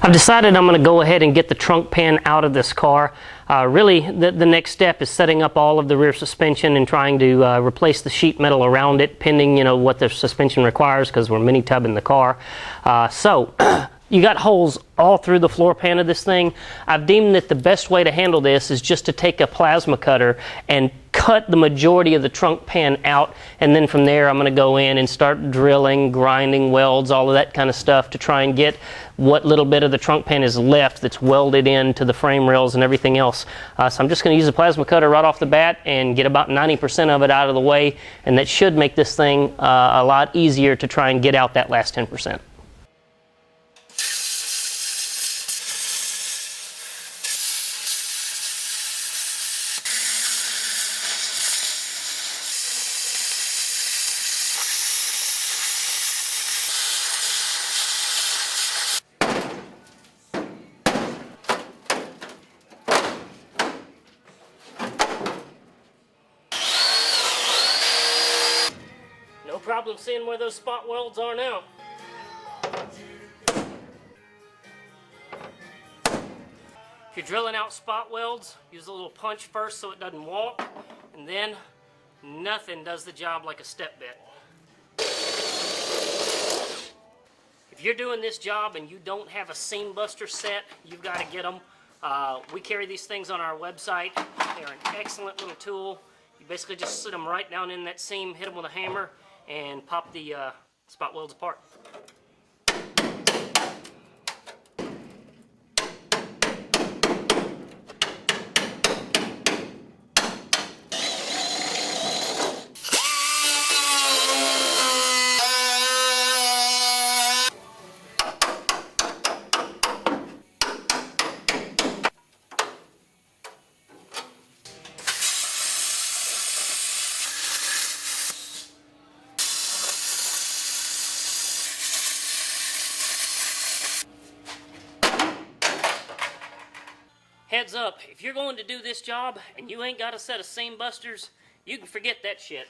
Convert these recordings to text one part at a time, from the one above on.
I've decided I'm going to go ahead and get the trunk pan out of this car. Really, the next step is setting up all of the rear suspension and trying to replace the sheet metal around it, pending what the suspension requires, because we're mini tubbing the car. You got holes all through the floor pan of this thing. I've deemed that the best way to handle this is just to take a plasma cutter and cut the majority of the trunk pan out, and then from there I'm going to go in and start drilling, grinding welds, all of that kind of stuff to try and get what little bit of the trunk pan is left that's welded into the frame rails and everything else. So I'm just going to use a plasma cutter right off the bat and get about 90% of it out of the way, and that should make this thing a lot easier to try and get out that last 10%. No problem seeing where those spot welds are now. If you're drilling out spot welds, use a little punch first so it doesn't walk, and then nothing does the job like a step bit. If you're doing this job and you don't have a seam buster set, you've got to get them. We carry these things on our website. They're an excellent little tool. You basically just sit them right down in that seam, hit them with a hammer, and pop the spot welds apart. Heads up, if you're going to do this job and you ain't got a set of seam busters, you can forget that shit.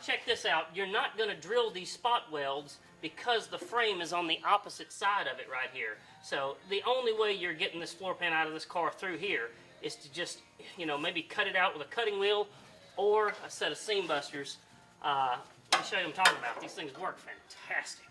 Check this out. You're not going to drill these spot welds because the frame is on the opposite side of it right here. So the only way you're getting this floor pan out of this car through here is to just, maybe cut it out with a cutting wheel or a set of seam busters. Let me show you what I'm talking about. These things work fantastic.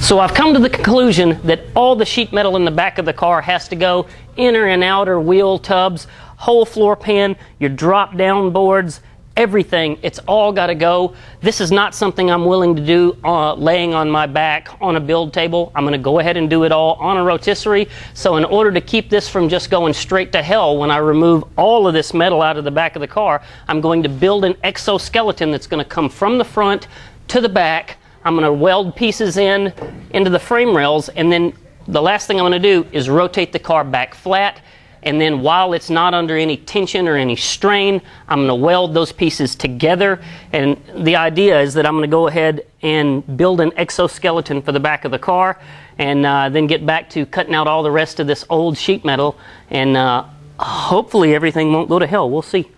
So I've come to the conclusion that all the sheet metal in the back of the car has to go, inner and outer wheel tubs, whole floor pan, your drop down boards, everything. It's all got to go. This is not something I'm willing to do laying on my back on a build table. I'm going to go ahead and do it all on a rotisserie. So in order to keep this from just going straight to hell when I remove all of this metal out of the back of the car, I'm going to build an exoskeleton that's going to come from the front to the back. I'm going to weld pieces into the frame rails, and then the last thing I'm going to do is rotate the car back flat, and then while it's not under any tension or any strain, I'm going to weld those pieces together. And the idea is that I'm going to go ahead and build an exoskeleton for the back of the car, and then get back to cutting out all the rest of this old sheet metal, and hopefully everything won't go to hell. We'll see.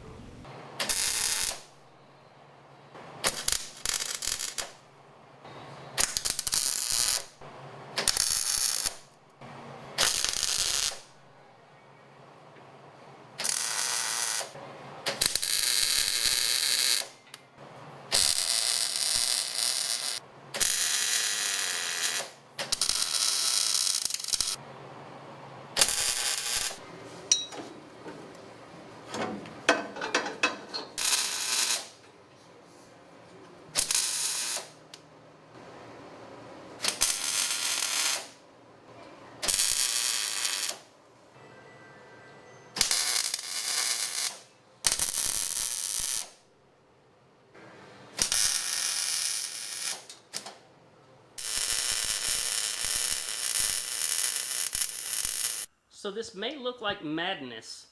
So this may look like madness,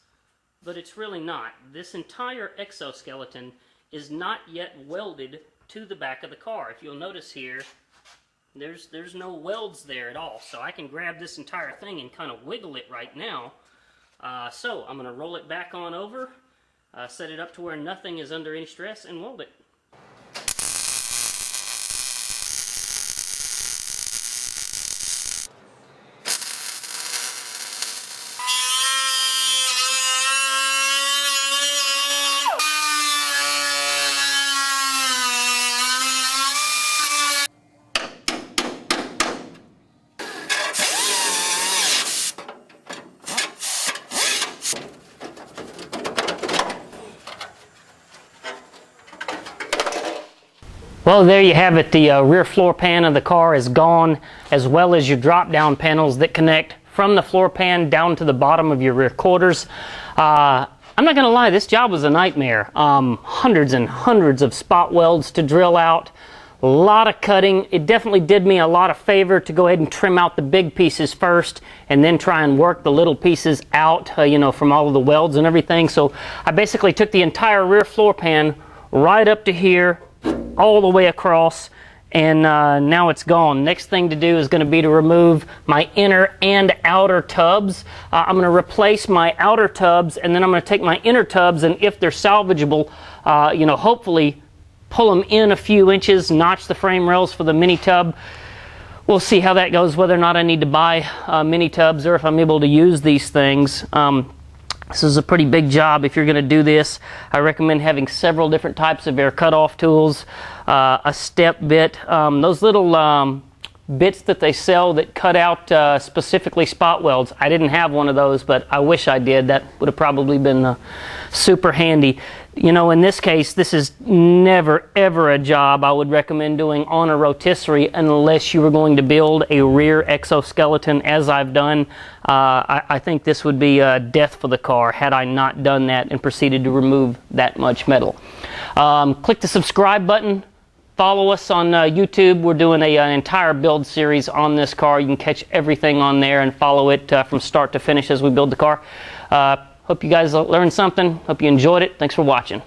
but it's really not. This entire exoskeleton is not yet welded to the back of the car. If you'll notice here, there's no welds there at all. So I can grab this entire thing and kind of wiggle it right now. So I'm going to roll it back on over, set it up to where nothing is under any stress, and weld it. Well, there you have it. The rear floor pan of the car is gone, as well as your drop-down panels that connect from the floor pan down to the bottom of your rear quarters. I'm not going to lie, this job was a nightmare. Hundreds and hundreds of spot welds to drill out, a lot of cutting. It definitely did me a lot of favor to go ahead and trim out the big pieces first and then try and work the little pieces out, you know, from all of the welds and everything. So I basically took the entire rear floor pan right up to here, all the way across, and now it's gone. Next thing to do is going to be to remove my inner and outer tubs. I'm going to replace my outer tubs, and then I'm going to take my inner tubs, and if they're salvageable, you know, hopefully pull them in a few inches, notch the frame rails for the mini tub. We'll see how that goes, whether or not I need to buy mini tubs or if I'm able to use these things. This is a pretty big job. If you're going to do this, I recommend having several different types of air cutoff tools, a step bit, those little bits that they sell that cut out specifically spot welds. I didn't have one of those, but I wish I did. That would have probably been super handy. You know, in this case, this is never ever a job I would recommend doing on a rotisserie unless you were going to build a rear exoskeleton, as I've done. I think this would be death for the car had I not done that and proceeded to remove that much metal. Click the subscribe button. Follow us on YouTube. We're doing an entire build series on this car. You can catch everything on there and follow it from start to finish as we build the car. Hope you guys learned something. Hope you enjoyed it. Thanks for watching.